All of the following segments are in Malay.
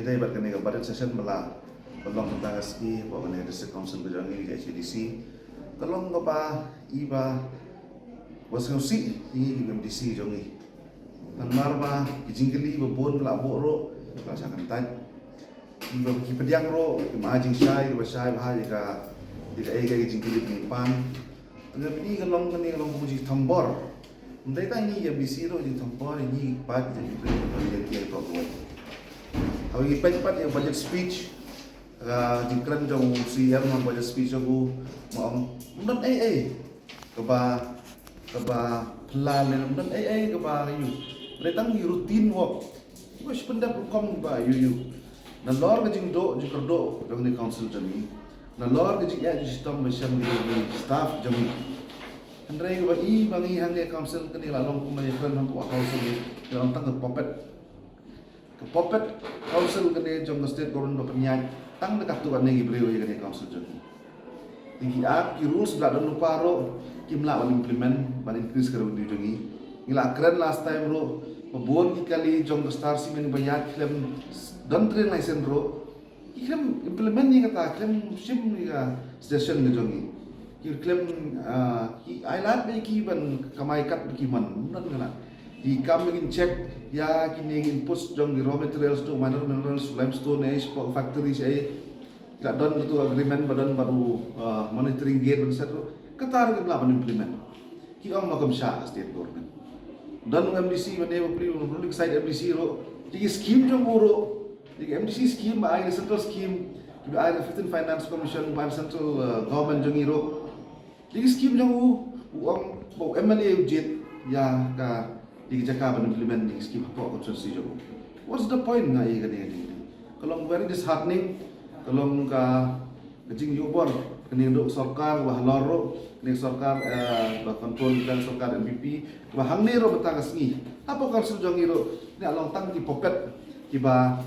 day bat kani ka budget session bala balong tentang ski bawa kani district council kejangi di HDC kalong ka pa iba was ngsi ini di MDC jongi kan marba kijingkeli babon bala boro ka sa kantan iba ki pediang ro imagine syai ba syai bahaya ka tidak ai ka kijingkeli ni pan tapi kalong puji tambor ndai ta ini MDC ro di tambor ini pat jadi yang dia to Kalau kita cepat yang budget speech, jikran jauh siang mang budget speech aku mau mungkin keba pelan mungkin keba you, letang rutin work, bos pendap kom ba you, nalor kejing do jikerdo dengan council jami, nalor kejing ya sistem macam di staff jami, andai keba bangi hangge council kini lalong kumai kan untuk council ni, dalam tangga popet. Popet council kene jong state government penyan tang dekat tu kan ngi beliau kene council jong tinggi ki rules bla dan lupa ro kimla wan implement ban increase karo di jongi ngila keren last time ro babon ki kali jong star simen banyak film dan train license ro film implement ni kata film sim ni ka station ni jongi ki film ki ailat be ki ban kamai kat ki man nan ngala di kami ingin cek ya kini ingin push jong di raw materials tu minor minerals limestone factory saya tidak don itu agreement badan baru monitoring gate dan seterusnya ketar ke belakang implement kita mau kemsha state government dan MDC mana public side MDC ro di scheme jong uro di MDC scheme ba ada central scheme juga ada 15 finance commission by central government jong iro di scheme jong uang mau MLA ujit ya ka di Jakarta implement di scheme apa konsensi jogo. What's the point ngai kani? Kalau very disheartening, kalau ka kejing yubor kini duk sarkar wah loro kini sarkar kontrol dan sarkar MPP wah hangni ro betang asngi. Apa konsul jong iro ni along tang di pocket kiba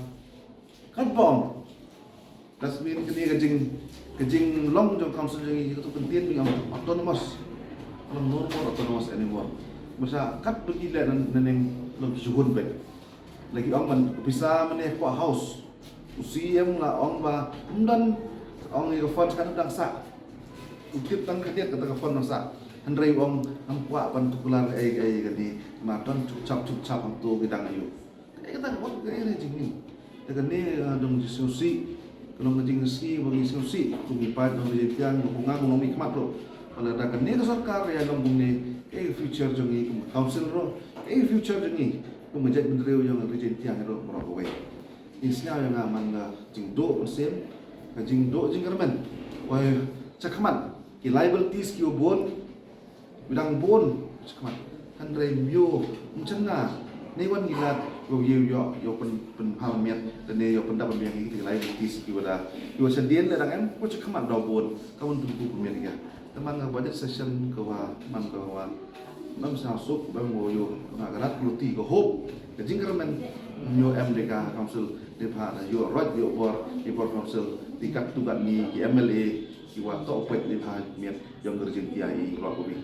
kanpong. Dasmin kini kejing long jong konsul jong itu penting dengan autonomous. Kalau no more autonomous anymore. Masa kat bergila neneng lebih suhun baik. Lagi orang bisa meneh kuah house. Usiam lah orang ba dan orang ni kafan sekarang dah sak. Ukip tang kadiat kata kafan sak. Hendrai orang kuah partikular gadi matan cucap tu kita ngayu. Kita buat ni jing. Dengan ni dong diskusi kalau ngajing ski bagi diskusi kumipat dong jetian bunga ekonomi kemat lo. Kalau ada ni sarkar ya dong ni future jongi council ro future jongi menjadi menteri yang region tiang ro merokoi isnya yang aman jing do mesin jing kermen wai cakaman ki liabilities ki bon bidang bon cakaman kan review mencengah ni wan gilat yo pen halmet dan yo pendapat yang ki liabilities ki wala yo sedien ledang em ko cakaman do bon kawan tunggu pemian ya teman budget session kawa man kawa nam sasuk bang yo ngagarat luti ko hope kejing kermen yo MDK council de pha yo rot yo bor council tikat tugan ni ki MLA ki wa to pet de pha miet jong gerjin kiai ro ko bi